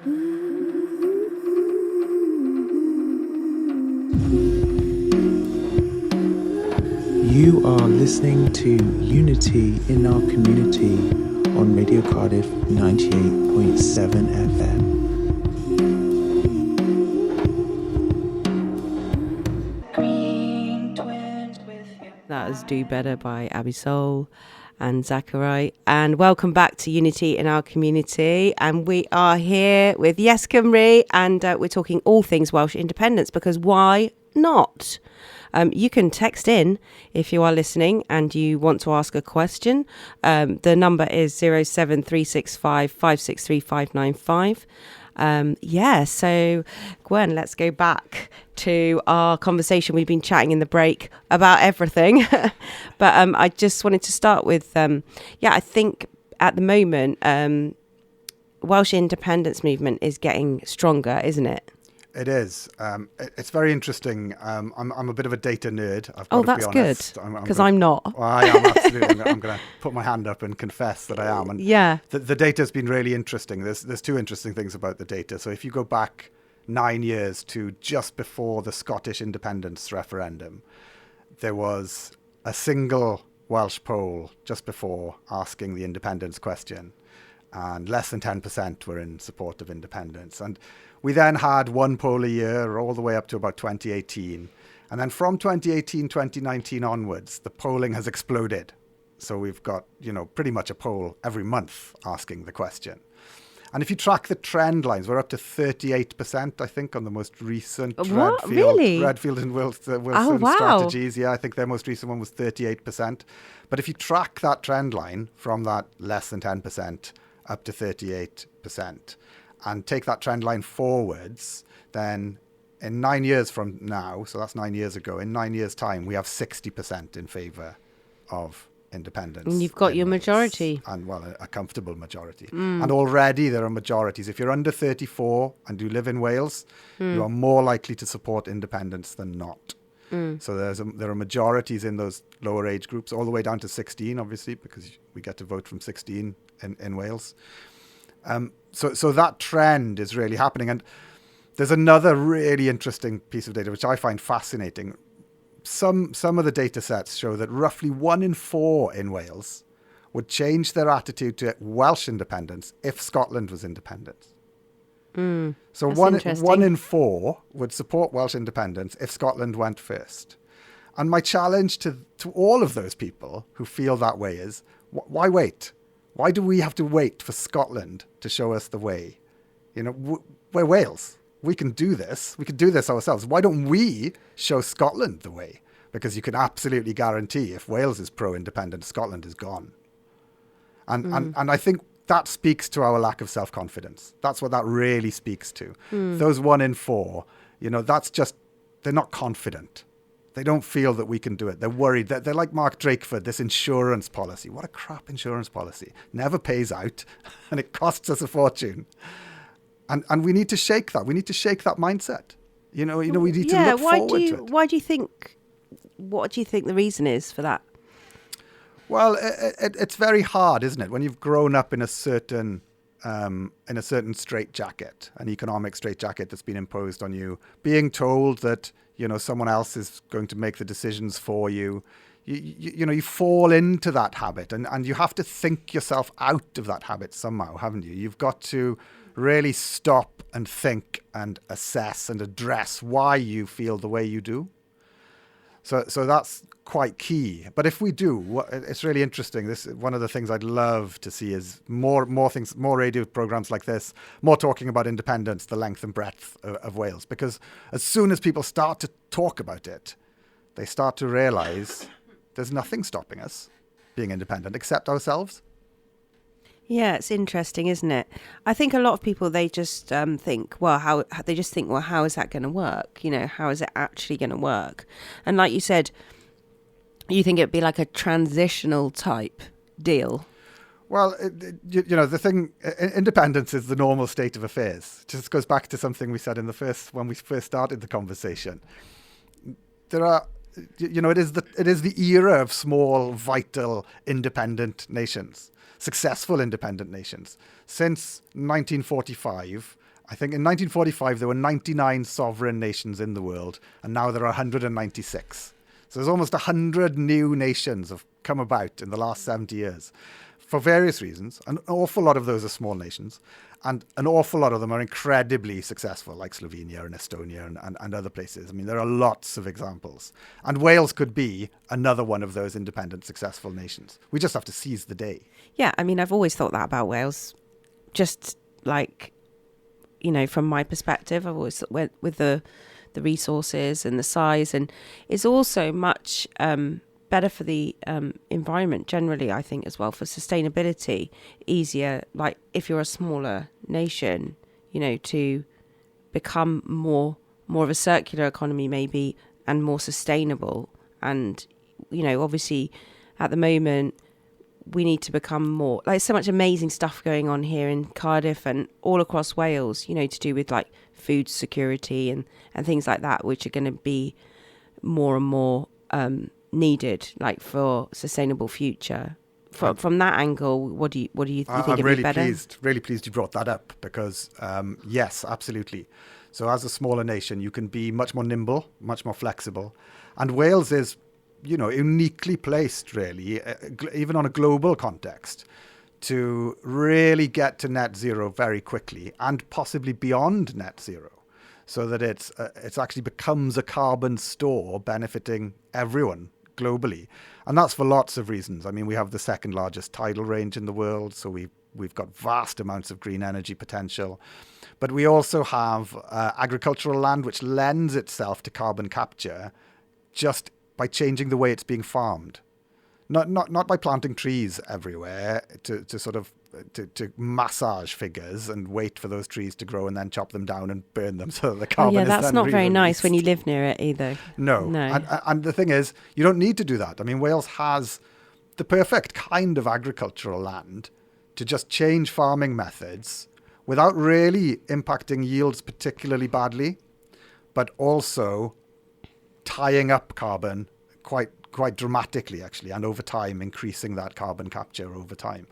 You are listening to Unity in Our Community on Radio Cardiff 98.7 FM. That was Do Better by Abby Soul and Zachary. And welcome back to Unity in Our Community. And we are here with YesCymru, and we're talking all things Welsh independence, because why not? You can text in if you are listening and you want to ask a question. The number is 07365 563 595. So Gwen, let's go back to our conversation. We've been chatting in the break about everything. But I just wanted to start with, I think at the moment, Welsh independence movement is getting stronger, isn't it? It is. It's very interesting. I'm a bit of a data nerd. I've got Oh, to that's be honest. good, because I'm not. Well, I am, absolutely. I'm going to put my hand up and confess that I am. And yeah. The data's been really interesting. There's two interesting things about the data. So if you go back 9 years to just before the Scottish independence referendum, there was a single Welsh poll just before asking the independence question, and less than 10% were in support of independence. And we then had one poll a year all the way up to about 2018. And then from 2018, 2019 onwards, the polling has exploded. So we've got, pretty much a poll every month asking the question. And if you track the trend lines, we're up to 38%, I think, on the most recent Redfield and Wilson strategies. Yeah, I think their most recent one was 38%. But if you track that trend line from that less than 10% up to 38%, and take that trend line forwards, then in 9 years from now, so that's 9 years ago, in 9 years' time, we have 60% in favour of independence. And you've got your majority. And, a comfortable majority. And already there are majorities. If you're under 34 and you live in Wales, you are more likely to support independence than not. So there are majorities in those lower age groups, all the way down to 16, obviously, because we get to vote from 16 in Wales. So that trend is really happening. And there's another really interesting piece of data, which I find fascinating. Some of the data sets show that roughly 1 in 4 in Wales would change their attitude to Welsh independence if Scotland was independent. So one in 4 would support Welsh independence if Scotland went first. And my challenge to all of those people who feel that way is, why wait? Why do we have to wait for Scotland to show us the way? We're Wales. We can do this. We can do this ourselves. Why don't we show Scotland the way? Because you can absolutely guarantee if Wales is pro-independent, Scotland is gone. And I think that speaks to our lack of self-confidence. That's what that really speaks to. Those 1 in 4, that's just, they're not confident. They don't feel that we can do it. They're worried. They're like Mark Drakeford, this insurance policy. What a crap insurance policy. Never pays out, and it costs us a fortune. And we need to shake that. We need to shake that mindset. We need to look forward to it. What do you think the reason is for that? Well, it's very hard, isn't it? When you've grown up in a certain straitjacket, an economic straitjacket that's been imposed on you, being told that someone else is going to make the decisions for you. You fall into that habit, and you have to think yourself out of that habit somehow, haven't you? You've got to really stop and think and assess and address why you feel the way you do. So that's quite key. But if we do, it's really interesting. This one of the things I'd love to see is more things, more radio programs like this, more talking about independence, the length and breadth of Wales. Because as soon as people start to talk about it, they start to realise there's nothing stopping us being independent except ourselves. Yeah, it's interesting, isn't it? I think a lot of people, they just think, how is that going to work? How is it actually going to work? And like you said, you think it'd be like a transitional type deal. Well, the thing, independence is the normal state of affairs. It just goes back to something we said when we first started the conversation. There are, it is the era of small, vital, independent nations. Successful independent nations. Since 1945, I think in 1945 there were 99 sovereign nations in the world, and now there are 196. So there's almost 100 new nations have come about in the last 70 years for various reasons. An awful lot of those are small nations, and an awful lot of them are incredibly successful, like Slovenia and Estonia and other places. I mean, there are lots of examples. And Wales could be another one of those independent, successful nations. We just have to seize the day. Yeah, I mean, I've always thought that about Wales. Just like, you know, from my perspective, I've always went with the resources and the size, and it's also much better for the environment generally, I think, as well, for sustainability. Easier, like if you're a smaller nation, you know, to become more of a circular economy maybe, and more sustainable. And, you know, obviously at the moment we need to become more, like, so much amazing stuff going on here in Cardiff and all across Wales, you know, to do with like food security and things like that, which are going to be more and more needed, like, for sustainable future. From that angle, what do you think? I'm it'd be better? really pleased you brought that up, because yes, absolutely. So as a smaller nation, you can be much more nimble, much more flexible, and Wales is, you know, uniquely placed, really, even on a global context, to really get to net zero very quickly, and possibly beyond net zero, so that it's actually becomes a carbon store benefiting everyone globally. And that's for lots of reasons. I mean, we have the second largest tidal range in the world, so we've got vast amounts of green energy potential. But we also have agricultural land which lends itself to carbon capture just by changing the way it's being farmed. Not by planting trees everywhere to sort of to massage figures and wait for those trees to grow and then chop them down and burn them so that the carbon is then that's not very nice re-released. when you live near it either. No. And the thing is, you don't need to do that. I mean, Wales has the perfect kind of agricultural land to just change farming methods without really impacting yields particularly badly, but also tying up carbon quite dramatically, actually, and over time increasing that carbon capture over time.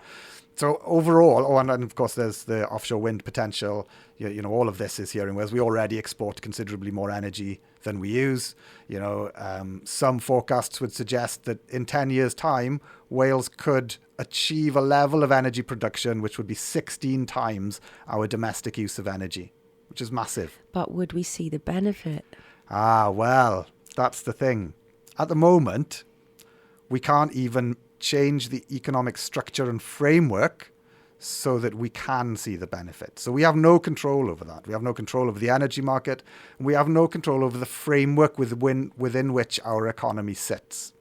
So overall, and of course there's the offshore wind potential. You know, all of this is here in Wales. We already export considerably more energy than we use. You know, some forecasts would suggest that in 10 years' time, Wales could achieve a level of energy production which would be 16 times our domestic use of energy, which is massive. But would we see the benefit? Well, that's the thing. At the moment, we can't even change the economic structure and framework so that we can see the benefit. So we have no control over that. We have no control over the energy market, and we have no control over the framework within which our economy sits.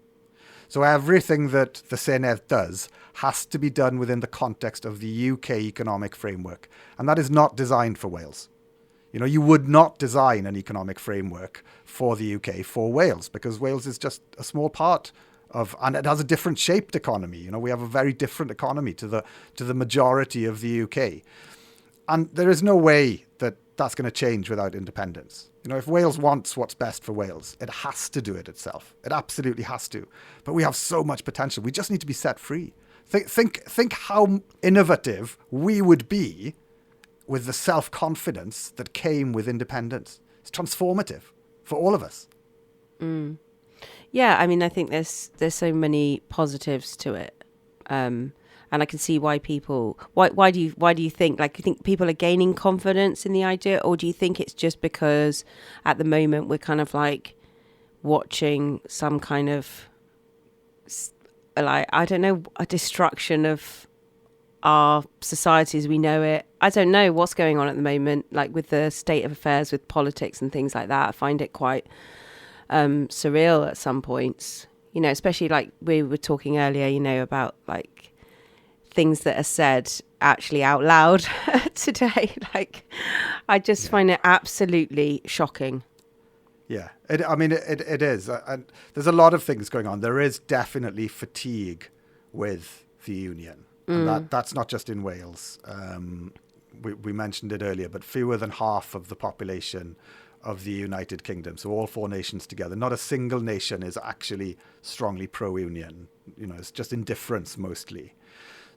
So everything that the Senedd does has to be done within the context of the UK economic framework, and that is not designed for Wales. You know, you would not design an economic framework for the UK for Wales, because Wales is just a small part of, and it has a different shaped economy. You know, we have a very different economy to the majority of the UK. And there is no way that that's going to change without independence. You know, if Wales wants what's best for Wales, it has to do it itself. It absolutely has to. But we have so much potential. We just need to be set free. Think how innovative we would be with the self-confidence that came with independence. It's transformative for all of us. Yeah, I mean, I think there's so many positives to it, and I can see why people. Why do you think? Like, you think people are gaining confidence in the idea, or do you think it's just because at the moment we're kind of like watching some kind of, like, I don't know, a destruction of our society as we know it. I don't know what's going on at the moment, like with the state of affairs with politics and things like that. I find it quite surreal at some points, you know, especially like we were talking earlier, you know, about like things that are said actually out loud today. Like, I just find it absolutely shocking. Yeah, it is. And there's a lot of things going on. There is definitely fatigue with the union. And that's not just in Wales. We mentioned it earlier, but fewer than half of the population of the United Kingdom, so all four nations together, not a single nation is actually strongly pro-union. You know, it's just indifference mostly.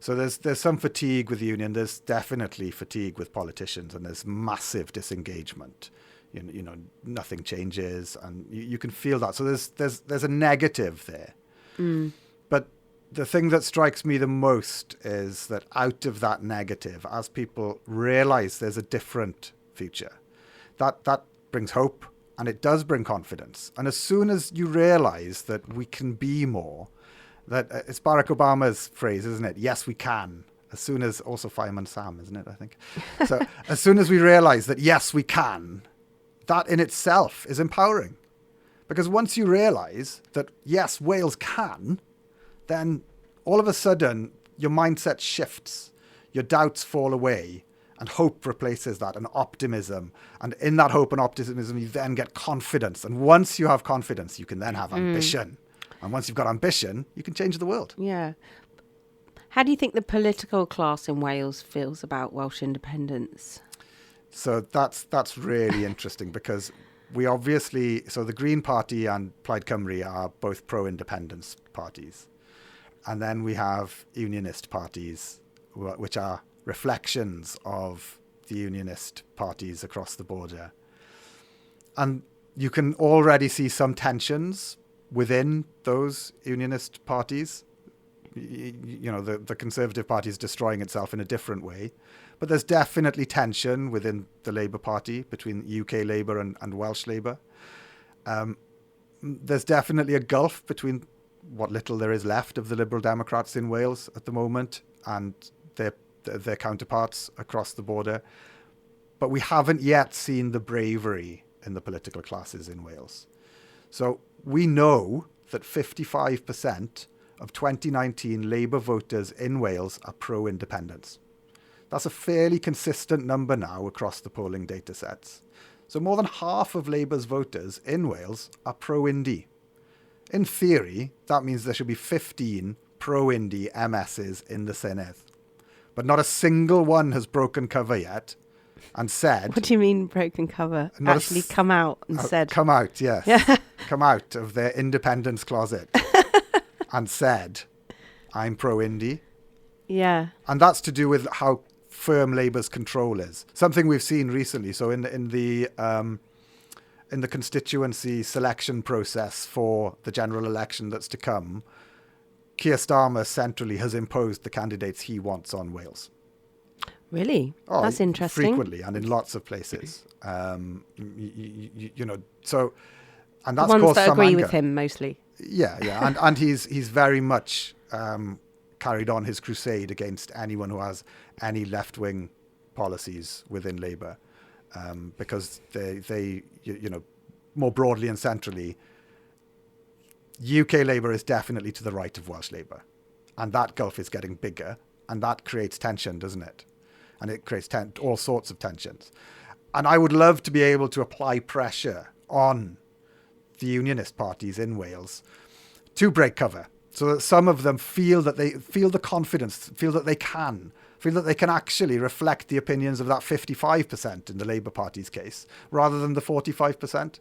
So there's some fatigue with the union. There's definitely fatigue with politicians, and there's massive disengagement. You know, nothing changes, and you can feel that. So there's a negative there. But the thing that strikes me the most is that out of that negative, as people realize there's a different future, that brings hope, and it does bring confidence. And as soon as you realize that we can be more, that it's Barack Obama's phrase, isn't it? Yes, we can. As soon as, also Fireman Sam, isn't it? I think. So as soon as we realize that, yes, we can, that in itself is empowering. Because once you realize that, yes, Wales can, then all of a sudden your mindset shifts, your doubts fall away, and hope replaces that, and optimism. And in that hope and optimism, you then get confidence. And once you have confidence, you can then have ambition. And once you've got ambition, you can change the world. Yeah. How do you think the political class in Wales feels about Welsh independence? So that's really interesting, because we obviously, so the Green Party and Plaid Cymru are both pro-independence parties. And then we have unionist parties, which are reflections of the unionist parties across the border. And you can already see some tensions within those unionist parties. You know, the Conservative Party is destroying itself in a different way. But there's definitely tension within the Labour Party between UK Labour and Welsh Labour. There's definitely a gulf between what little there is left of the Liberal Democrats in Wales at the moment and their counterparts across the border. But we haven't yet seen the bravery in the political classes in Wales. So we know that 55% of 2019 Labour voters in Wales are pro-independence. That's a fairly consistent number now across the polling data sets. So more than half of Labour's voters in Wales are pro-Indy. In theory, that means there should be 15 pro-Indy MSs in the Senedd. But not a single one has broken cover yet and said... What do you mean broken cover? Actually come out and said... Come out, yes. Yeah. Come out of their independence closet and said, I'm pro-Indy. Yeah. And that's to do with how firm Labour's control is. Something we've seen recently. So in the constituency selection process for the general election that's to come, Keir Starmer centrally has imposed the candidates he wants on Wales. Really? Oh, that's interesting. Frequently and in lots of places. You know, so, and that's the ones caused that some agree anger. with him mostly. Yeah. And he's very much carried on his crusade against anyone who has any left-wing policies within Labour, because they you know, more broadly and centrally, UK Labour is definitely to the right of Welsh Labour, and that gulf is getting bigger, and that creates tension, doesn't it? And it creates all sorts of tensions. And I would love to be able to apply pressure on the unionist parties in Wales to break cover, so that some of them feel that they feel the confidence, feel that they can actually reflect the opinions of that 55% in the Labour Party's case, rather than the 45%,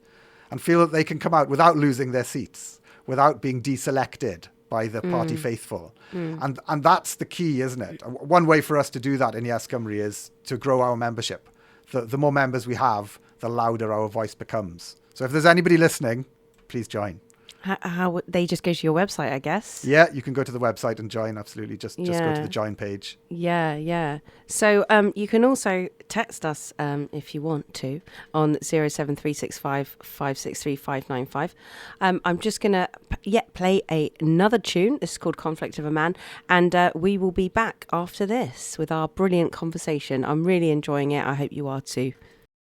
and feel that they can come out without losing their seats, without being deselected by the party faithful. And that's the key, isn't it? One way for us to do that in YesCymru is to grow our membership. The more members we have, the louder our voice becomes. So if there's anybody listening, please join. How they just go to your website, I guess? Yeah, you can go to the website and join, absolutely. Just go to the join page. Yeah. So you can also text us if you want to on 07365 563 595. I'm just going to play another tune. This is called Conflict of a Man. And we will be back after this with our brilliant conversation. I'm really enjoying it. I hope you are too.